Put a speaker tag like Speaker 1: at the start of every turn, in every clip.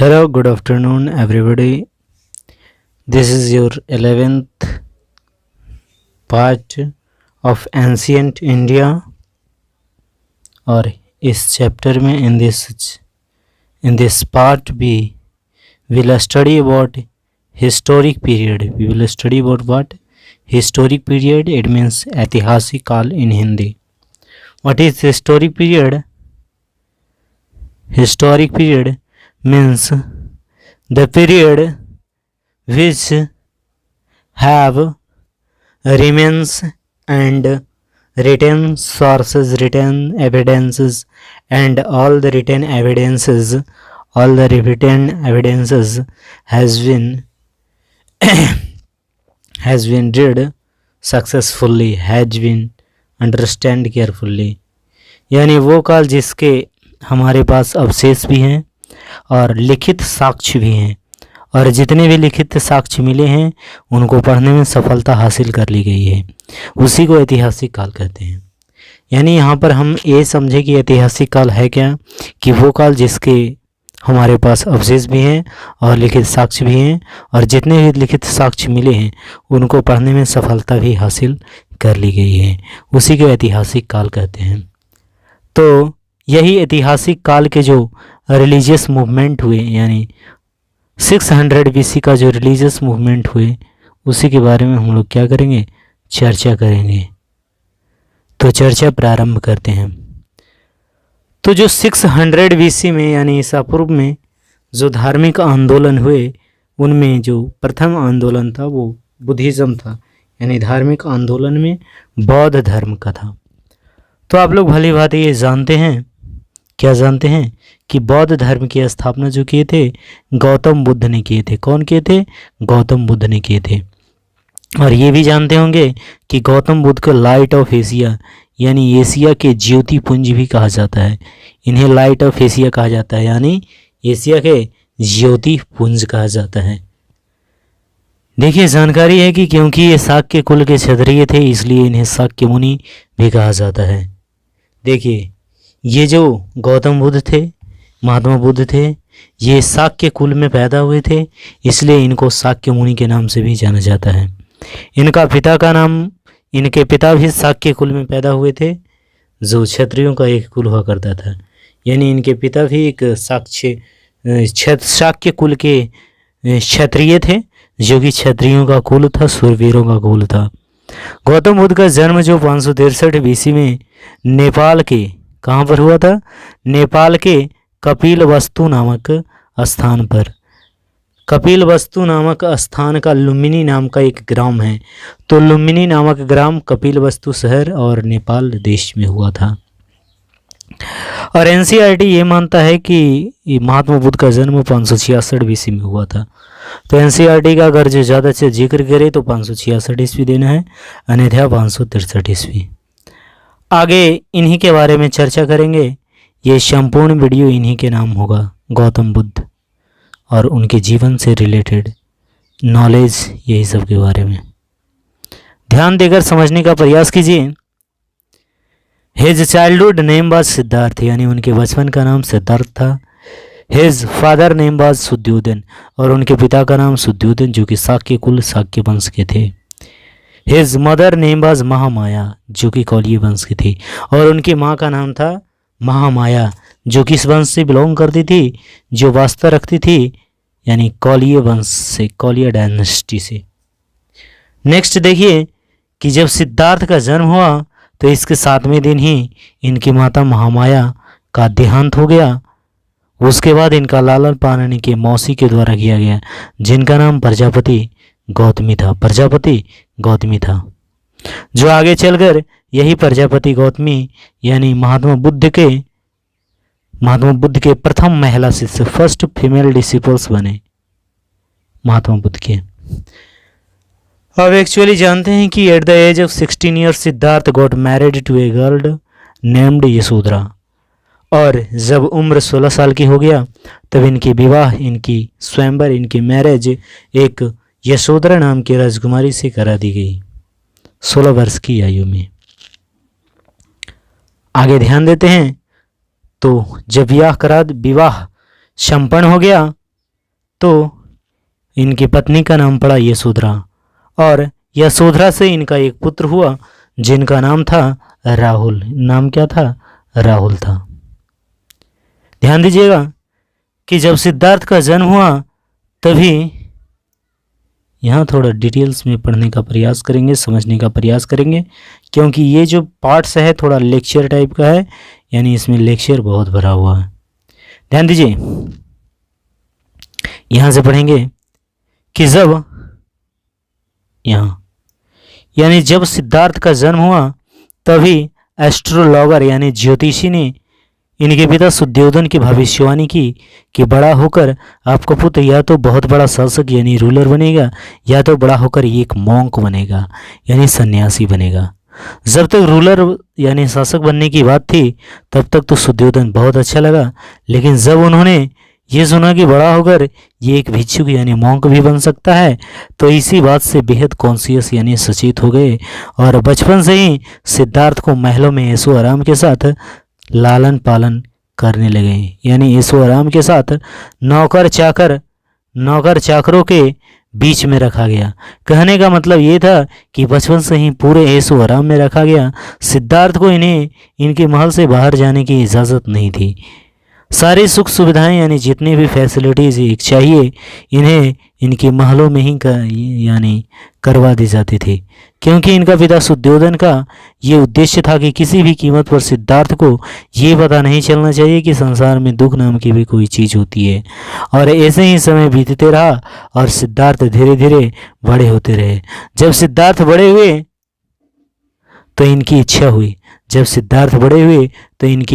Speaker 1: Hello, good afternoon, everybody. This is your 11th part of Ancient India. और इस chapter में in this part we will study about historic period. We will study about what? Historic period. It means ऐतिहासिक काल in Hindi. What is historic period? Historic period means the period which have remains and written sources, written evidences, and all the written evidences has been read successfully, has been understand carefully. यानी वो काल जिसके हमारे पास अवशेष भी हैं और लिखित साक्ष्य भी हैं, और जितने भी लिखित साक्ष्य मिले हैं उनको पढ़ने में सफलता हासिल कर ली गई है, उसी को ऐतिहासिक काल कहते हैं। यानी यहाँ पर हम ये समझे कि ऐतिहासिक काल है क्या, कि वो काल जिसके हमारे पास अवशेष भी हैं और लिखित साक्ष्य भी हैं, और जितने भी लिखित साक्ष्य मिले हैं उनको पढ़ने में सफलता भी हासिल कर ली गई है, उसी को ऐतिहासिक काल कहते हैं। तो यही ऐतिहासिक काल के जो रिलीजियस मूवमेंट हुए, यानी 600 BC का जो रिलीजियस मूवमेंट हुए, उसी के बारे में हम लोग क्या करेंगे, चर्चा करेंगे। तो चर्चा प्रारंभ करते हैं। तो जो 600 BC में यानी ईसा पूर्व में जो धार्मिक आंदोलन हुए, उनमें जो प्रथम आंदोलन था वो बुद्धिज़्म था, यानी धार्मिक आंदोलन में बौद्ध धर्म का था। तो आप लोग भली बात ये जानते हैं, क्या जानते हैं कि बौद्ध धर्म की स्थापना जो किए थे गौतम बुद्ध ने किए थे। कौन किए थे? गौतम बुद्ध ने किए थे। और ये भी जानते होंगे कि गौतम बुद्ध को लाइट ऑफ एशिया यानी एशिया के ज्योति पुंज भी कहा जाता है। इन्हें लाइट ऑफ एशिया कहा जाता है, यानी एशिया के ज्योति पुंज कहा जाता है। देखिए, जानकारी है कि क्योंकि ये शाक्य कुल के क्षत्रिय थे, इसलिए इन्हें शाक्य मुनि भी कहा जाता है। देखिए, ये जो गौतम बुद्ध थे, महात्मा बुद्ध थे, ये शाक्य कुल में पैदा हुए थे, इसलिए इनको शाक्य मुनि के नाम से भी जाना जाता है। इनका पिता का नाम, इनके पिता भी शाक्य कुल में पैदा हुए थे, जो क्षत्रियों का एक कुल हुआ करता था। यानी इनके पिता भी एक शाक्य कुल के क्षत्रिय थे, जो कि क्षत्रियों का कुल था, शूरवीरों का कुल था। गौतम बुद्ध का जन्म जो 563 BC में नेपाल के कहाँ पर हुआ था? नेपाल के कपिलवस्तु नामक स्थान पर। कपिलवस्तु नामक स्थान का लुम्बिनी नाम का एक ग्राम है। तो लुम्बिनी नामक ग्राम कपिलवस्तु शहर और नेपाल देश में हुआ था। और NCERT ये मानता है कि महात्मा बुद्ध का जन्म 566 BC में हुआ था। तो NCERT का अगर जो ज़्यादा से जिक्र करे तो 566 ईस्वी देना है, अन्यथा 563 ईस्वी। आगे इन्हीं के बारे में चर्चा करेंगे। ये संपूर्ण वीडियो इन्हीं के नाम होगा, गौतम बुद्ध और उनके जीवन से रिलेटेड नॉलेज, यही सब के बारे में ध्यान देकर समझने का प्रयास कीजिए। His childhood name was Siddhartha, यानी उनके बचपन का नाम सिद्धार्थ था। His father name was Shuddhodana, और उनके पिता का नाम शुद्धोधन, जो कि शाक्य कुल शाक्य वंश के थे। His mother name was Mahamaya, जो कि कौलिय वंश की थी, और उनकी माँ का नाम था महामाया, जो किस वंश से बिलोंग करती थी? जो वास्ता रखती थी, यानी कौलिय वंश से, कौलिय डायनेस्टी से। नेक्स्ट देखिए कि जब सिद्धार्थ का जन्म हुआ तो इसके 7वें दिन ही इनकी माता महामाया का देहांत हो गया। उसके बाद इनका लालन पालन के मौसी के द्वारा किया गया, जिनका नाम प्रजापति गौतमी था। प्रजापति गौतमी था, जो आगे चलकर यही प्रजापति गौतमी यानी महात्मा बुद्ध के प्रथम महिला शिष्य, फर्स्ट फीमेल डिसिपल्स बने महात्मा बुद्ध के। अब एक्चुअली जानते हैं कि at the age of 16 years Siddhartha got married to a girl named Yashodhara, और जब उम्र 16 साल की हो गया तब इनकी विवाह, इनकी स्वयंवर, इनकी मैरिज एक यशोधरा नाम की राजकुमारी से करा दी गई 16 वर्ष की आयु में। आगे ध्यान देते हैं। तो जब विवाह संपन्न हो गया तो इनकी पत्नी का नाम पड़ा यशोधरा, और यशोधरा से इनका एक पुत्र हुआ जिनका नाम था राहुल। नाम क्या था? राहुल था। ध्यान दीजिएगा कि जब सिद्धार्थ का जन्म हुआ तभी, यहाँ थोड़ा डिटेल्स में पढ़ने का प्रयास करेंगे, समझने का प्रयास करेंगे, क्योंकि ये जो पार्ट्स है थोड़ा लेक्चर टाइप का है, यानी इसमें लेक्चर बहुत भरा हुआ है। ध्यान दीजिए, यहाँ से पढ़ेंगे कि जब यहाँ यानी जब सिद्धार्थ का जन्म हुआ तभी एस्ट्रोलॉगर यानी ज्योतिषी ने इनके पिता सुद्योधन की भविष्यवाणी की कि बड़ा होकर आपका पुत्र या तो बहुत बड़ा शासक यानी रूलर बनेगा, या तो बड़ा होकर एक मॉन्क बनेगा यानी सन्यासी बनेगा। जब तक रूलर यानी शासक बनने की बात थी तब तक तो सुद्योधन बहुत अच्छा लगा, लेकिन जब उन्होंने ये सुना कि बड़ा होकर ये एक भिक्षुक यानी मॉन्क भी बन सकता है, तो इसी बात से बेहद कॉन्शियस यानी सचेत हो गए, और बचपन से ही सिद्धार्थ को महलों में ऐशो आराम के साथ लालन पालन करने लगे। यानी ऐशो आराम के साथ नौकर चाकरों के बीच में रखा गया। कहने का मतलब ये था कि बचपन से ही पूरे ऐशो आराम में रखा गया। सिद्धार्थ को इन्हें इनके महल से बाहर जाने की इजाज़त नहीं थी। सारी सुख सुविधाएं यानी जितनी भी फैसिलिटीज़ चाहिए इन्हें इनके महलों में ही यानी करवा दी जाती थी, क्योंकि इनका पिता सुद्योधन का ये उद्देश्य था कि किसी भी कीमत पर सिद्धार्थ को ये पता नहीं चलना चाहिए कि संसार में दुख नाम की भी कोई चीज़ होती है। और ऐसे ही समय बीतते रहा और सिद्धार्थ धीरे धीरे बड़े होते रहे। जब सिद्धार्थ बड़े हुए तो इनकी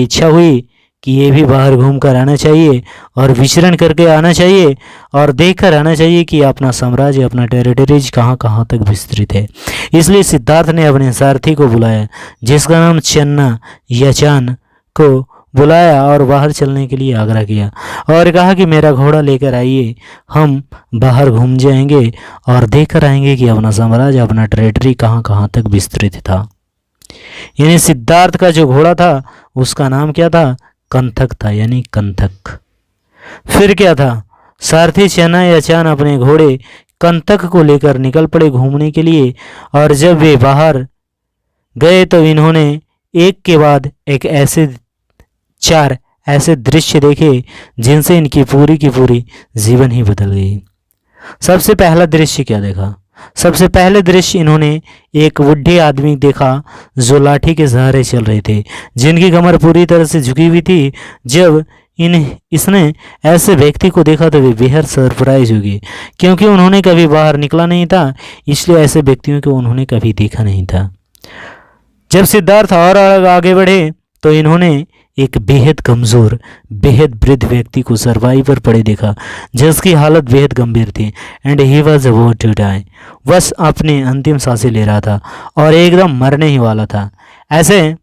Speaker 1: इच्छा हुई कि ये भी बाहर घूम कर आना चाहिए और विचरण करके आना चाहिए और देख कर आना चाहिए कि अपना साम्राज्य, अपना टेरिटरीज कहाँ कहाँ तक विस्तृत है। इसलिए सिद्धार्थ ने अपने सारथी को बुलाया जिसका नाम चन्ना या चान को बुलाया और बाहर चलने के लिए आग्रह किया और कहा कि मेरा घोड़ा लेकर आइए, हम बाहर घूम जाएंगे और देख कर आएंगे कि अपना साम्राज्य, अपना टेरिटरी कहाँ कहाँ तक विस्तृत था। यानी सिद्धार्थ का जो घोड़ा था उसका नाम क्या था? कंथक था, यानी कंथक। फिर क्या था? सारथी चना या चान अपने घोड़े कंथक को लेकर निकल पड़े घूमने के लिए, और जब वे बाहर गए तो इन्होंने एक के बाद एक चार ऐसे दृश्य देखे जिनसे इनकी पूरी की पूरी जीवन ही बदल गई। सबसे पहला दृश्य क्या देखा? सबसे पहले दृश्य इन्होंने एक बूढ़े आदमी देखा जो लाठी के सहारे चल रहे थे, जिनकी कमर पूरी तरह से झुकी हुई थी। जब इसने ऐसे व्यक्ति को देखा तो वे बेहद सरप्राइज हो गए, क्योंकि उन्होंने कभी बाहर निकला नहीं था, इसलिए ऐसे व्यक्तियों को उन्होंने कभी देखा नहीं था। जब सिद्धार्थ और आगे बढ़े तो इन्होंने एक बेहद कमज़ोर, बेहद वृद्ध व्यक्ति को सरवाई पर पड़े देखा जिसकी हालत बेहद गंभीर थी। And he was about to die, बस अपने अंतिम सांसें ले रहा था और एकदम मरने ही वाला था। ऐसे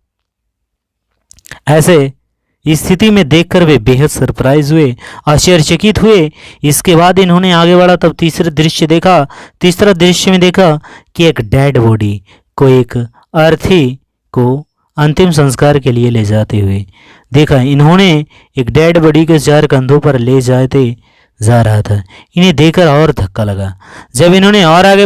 Speaker 1: स्थिति में देखकर वे बेहद सरप्राइज हुए, आश्चर्यचकित हुए। इसके बाद इन्होंने आगे बढ़ा तब तीसरा दृश्य में देखा कि एक डेड बॉडी को एक अर्थी को अंतिम संस्कार के लिए ले जाते हुए देखा। इन्होंने एक डेड बॉडी को 4 कंधों पर ले जा रहा था। इन्हें देखकर और धक्का लगा। जब इन्होंने और आगे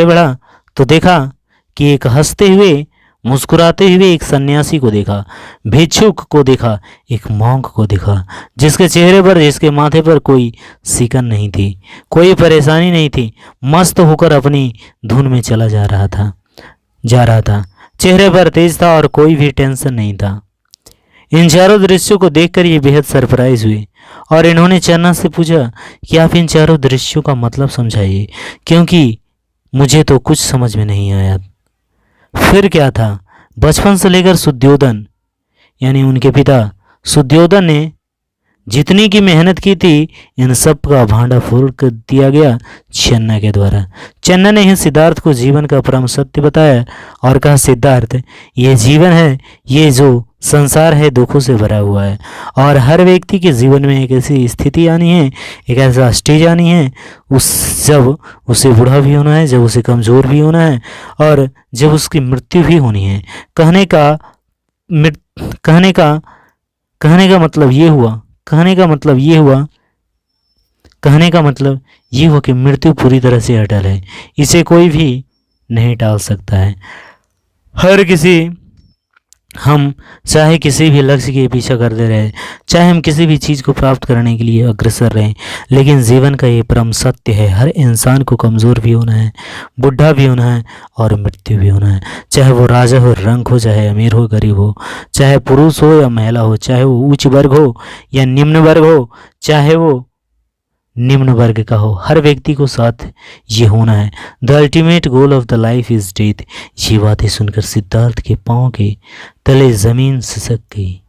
Speaker 1: बढ़ा तो देखा कि एक हंसते हुए, मुस्कुराते हुए एक सन्यासी को देखा, भिक्षुक को देखा, एक मॉन्क को देखा जिसके चेहरे पर, जिसके माथे पर कोई सिकन नहीं थी, कोई परेशानी नहीं थी, मस्त होकर अपनी धुन में चला जा रहा था। चेहरे पर तेज था और कोई भी टेंशन नहीं था। इन चारों दृश्यों को देखकर ये बेहद सरप्राइज हुए और इन्होंने चन्ना से पूछा कि आप इन चारों दृश्यों का मतलब समझाइए, क्योंकि मुझे तो कुछ समझ में नहीं आया। फिर क्या था? बचपन से लेकर सुद्योधन यानी उनके पिता सुद्योधन ने जितनी की मेहनत की थी इन सब का भांडा फोड़ कर दिया गया चन्ना के द्वारा। चन्ना ने ही सिद्धार्थ को जीवन का परम सत्य बताया और कहा, सिद्धार्थ, ये जीवन है, ये जो संसार है दुखों से भरा हुआ है और हर व्यक्ति के जीवन में एक ऐसी स्थिति आनी है, एक ऐसा स्टेज आनी है जब उसे बूढ़ा भी होना है, जब उसे कमज़ोर भी होना है और जब उसकी मृत्यु भी होनी है। कहने का मतलब ये हुआ, कहने का मतलब ये हुआ कि मृत्यु पूरी तरह से अटल है, इसे कोई भी नहीं टाल सकता है। हम चाहे किसी भी लक्ष्य के पीछा करते रहे, चाहे हम किसी भी चीज़ को प्राप्त करने के लिए अग्रसर रहें, लेकिन जीवन का ये परम सत्य है, हर इंसान को कमज़ोर भी होना है, बुढ़ा भी होना है और मृत्यु भी होना है। चाहे वो राजा हो, रंक हो, चाहे अमीर हो, गरीब हो, चाहे पुरुष हो या महिला हो, चाहे वो उच्च वर्ग हो या निम्न वर्ग हो, चाहे वो निम्न वर्ग का हो, हर व्यक्ति को साथ ये होना है। The ultimate goal of the life is death. ये बातें सुनकर सिद्धार्थ के पांव के तले जमीन सिसक गई।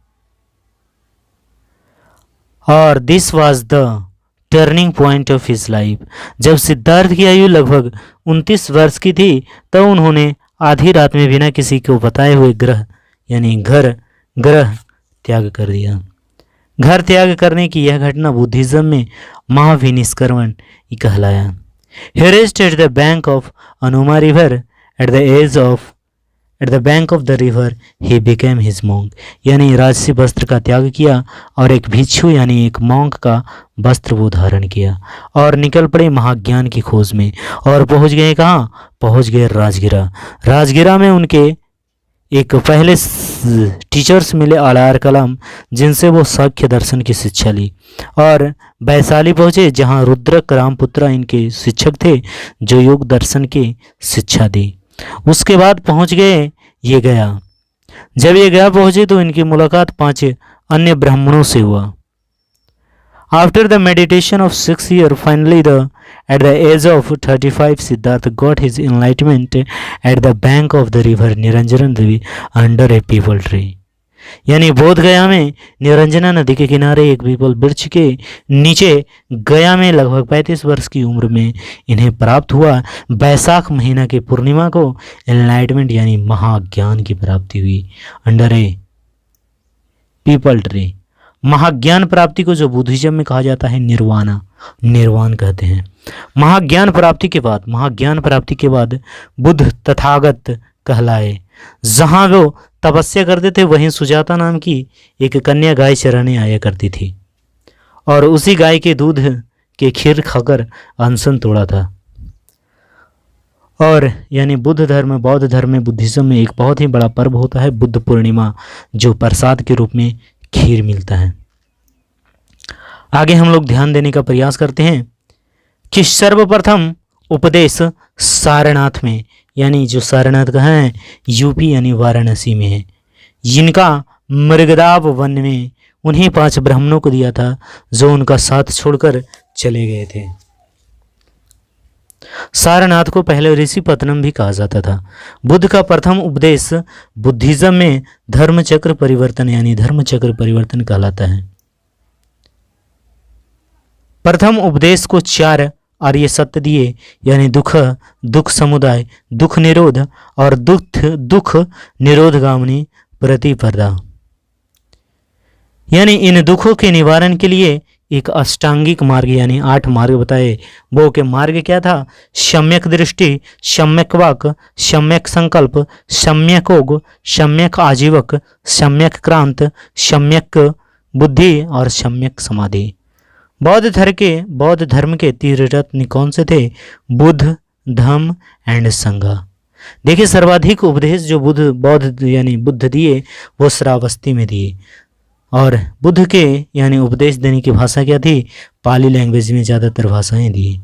Speaker 1: और this was the turning point of his life. जब सिद्धार्थ की आयु लगभग 29 वर्ष की थी, तब उन्होंने आधी रात में बिना किसी को बताए हुए ग्रह त्याग कर दिया। घर त्याग करने की यह घटना बुद्धिज्म में महाविनिष्क्रमण कहलाया। He reached at the bank of Anuma river. At the bank of the river he became his monk. यानी राजसी वस्त्र का त्याग किया और एक भिक्षु यानी एक मॉन्क का वस्त्र वो धारण किया और निकल पड़े महाज्ञान की खोज में। और पहुंच गए कहाँ? पहुंच गए राजगिरा। राजगिरा में उनके एक पहले टीचर्स मिले आलार कलाम, जिनसे वो सांख्य दर्शन की शिक्षा ली। और वैशाली पहुँचे, जहाँ रुद्रक रामपुत्रा इनके शिक्षक थे, जो योग दर्शन की शिक्षा दी। उसके बाद पहुँच गए ये गया। जब ये गया पहुँचे तो इनकी मुलाकात 5 अन्य ब्राह्मणों से हुआ। After the meditation of 6 years, finally at the age of 35, Siddhartha got his enlightenment at the bank of the river Niranjana Devi under a peepal tree. यानी बोध गया में निरंजना नदी के किनारे एक पीपल वृक्ष के नीचे गया में लगभग 35 वर्ष की उम्र में इन्हें प्राप्त हुआ। बैसाख महीना के पूर्णिमा को एनलाइटमेंट यानी महाज्ञान की प्राप्ति हुई अंडर ए पीपल ट्री। महाज्ञान प्राप्ति को जो बुद्धिज्म में कहा जाता है निर्वाण कहते हैं। महाज्ञान प्राप्ति के बाद बुद्ध तथागत कहलाए। जहाँ वो तपस्या करते थे वहीं सुजाता नाम की एक कन्या गाय चराने आया करती थी और उसी गाय के दूध के खीर खाकर अनशन तोड़ा था। और यानी बुद्ध धर्म, बौद्ध धर्म में, बुद्धिज्म में एक बहुत ही बड़ा पर्व होता है बुद्ध पूर्णिमा, जो प्रसाद के रूप में खीर मिलता है। आगे हम लोग ध्यान देने का प्रयास करते हैं कि सर्वप्रथम उपदेश सारनाथ में, यानी जो सारनाथ कहाँ है? यूपी यानी वाराणसी में है। जिनका मृगदाव वन में उन्हीं 5 ब्राह्मणों को दिया था जो उनका साथ छोड़कर चले गए थे। सारनाथ को पहले ऋषि पत्तनम भी कहा जाता था। बुद्ध का प्रथम उपदेश बुद्धिज्म में धर्मचक्र परिवर्तन कहलाता है। प्रथम उपदेश को 4 आर्य सत्य दिए, यानी दुख समुदाय, दुख निरोध और दुख निरोधगामिनी प्रतिपदा। यानी इन दुखों के निवारण के लिए एक अष्टांगिक मार्ग यानी 8 मार्ग बताए। वो के मार्ग क्या था? सम्यक दृष्टि, सम्यक वाक, सम्यक संकल्प, सम्यक योग, सम्यक आजीवक, सम्यक क्रांत, सम्यक बुद्धि और सम्यक समाधि। बौद्ध धर्म के 3 रत्न कौन से थे? बुद्ध, धम्म एंड संघ। देखिए, सर्वाधिक उपदेश जो बुद्ध दिए वो श्रावस्ती में दिए। और बुद्ध के यानी उपदेश देने की भाषा क्या थी? पाली लैंग्वेज में ज़्यादातर भाषाएं दी।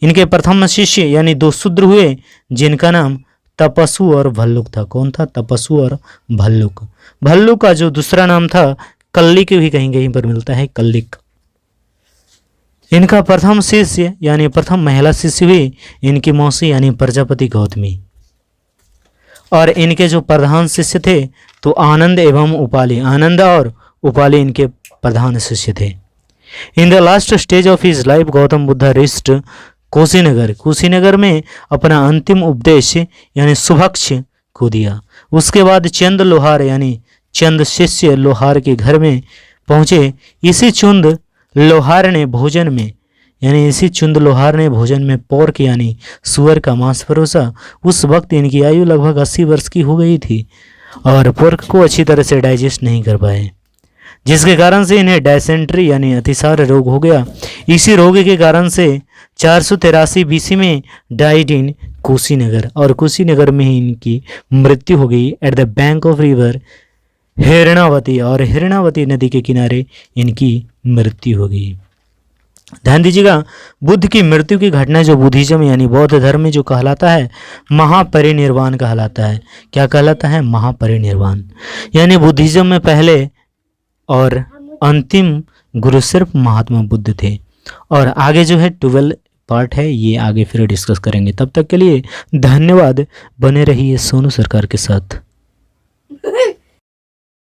Speaker 1: इनके प्रथम शिष्य यानी 2 शूद्र हुए, जिनका नाम तपस्सु और भल्लुक था। कौन था? तपस्सु और भल्लुक। भल्लुक का जो दूसरा नाम था कल्लिक भी कहीं कहीं पर मिलता है, कल्लिक। इनका प्रथम शिष्य यानी प्रथम महिला शिष्य हुई इनकी मौसी यानी प्रजापति गौतमी। और इनके जो प्रधान शिष्य थे तो आनंद एवं उपाली, आनंद और उपाली इनके प्रधान शिष्य थे। In the last stage of his life Gautam Buddha wrist Kushinagar में अपना अंतिम उपदेश यानी शुभक्ष को दिया। उसके बाद चंद लोहार यानी चंद शिष्य लोहार के घर में पहुँचे। इसी चुंद लोहार ने भोजन में पोर्क यानी सुअर का मांस परोसा। उस वक्त इनकी आयु लगभग 80 वर्ष की हो गई थी और पोर्क को अच्छी तरह से डाइजेस्ट नहीं कर पाए। जिसके कारण से इन्हें डायसेंट्री यानी अतिसार रोग हो गया। इसी रोग के कारण से 483 BC में डाइड इन कुशीनगर, और कुशीनगर में ही इनकी मृत्यु हो गई at the bank of river Hiranyavati, और हिरणावती नदी के किनारे इनकी मृत्यु हो गई। ध्यान दीजिएगा, बुद्ध की मृत्यु की घटना जो बुद्धिज्म यानी बौद्ध धर्म में जो कहलाता है महापरिनिर्वाण कहलाता है। क्या कहलाता है? महापरिनिर्वाण। यानी बुद्धिज्म में पहले और अंतिम गुरु सिर्फ महात्मा बुद्ध थे। और आगे जो है 12 पार्ट है, ये आगे फिर डिस्कस करेंगे। तब तक के लिए धन्यवाद, बने रहिए सोनू सरकार के साथ।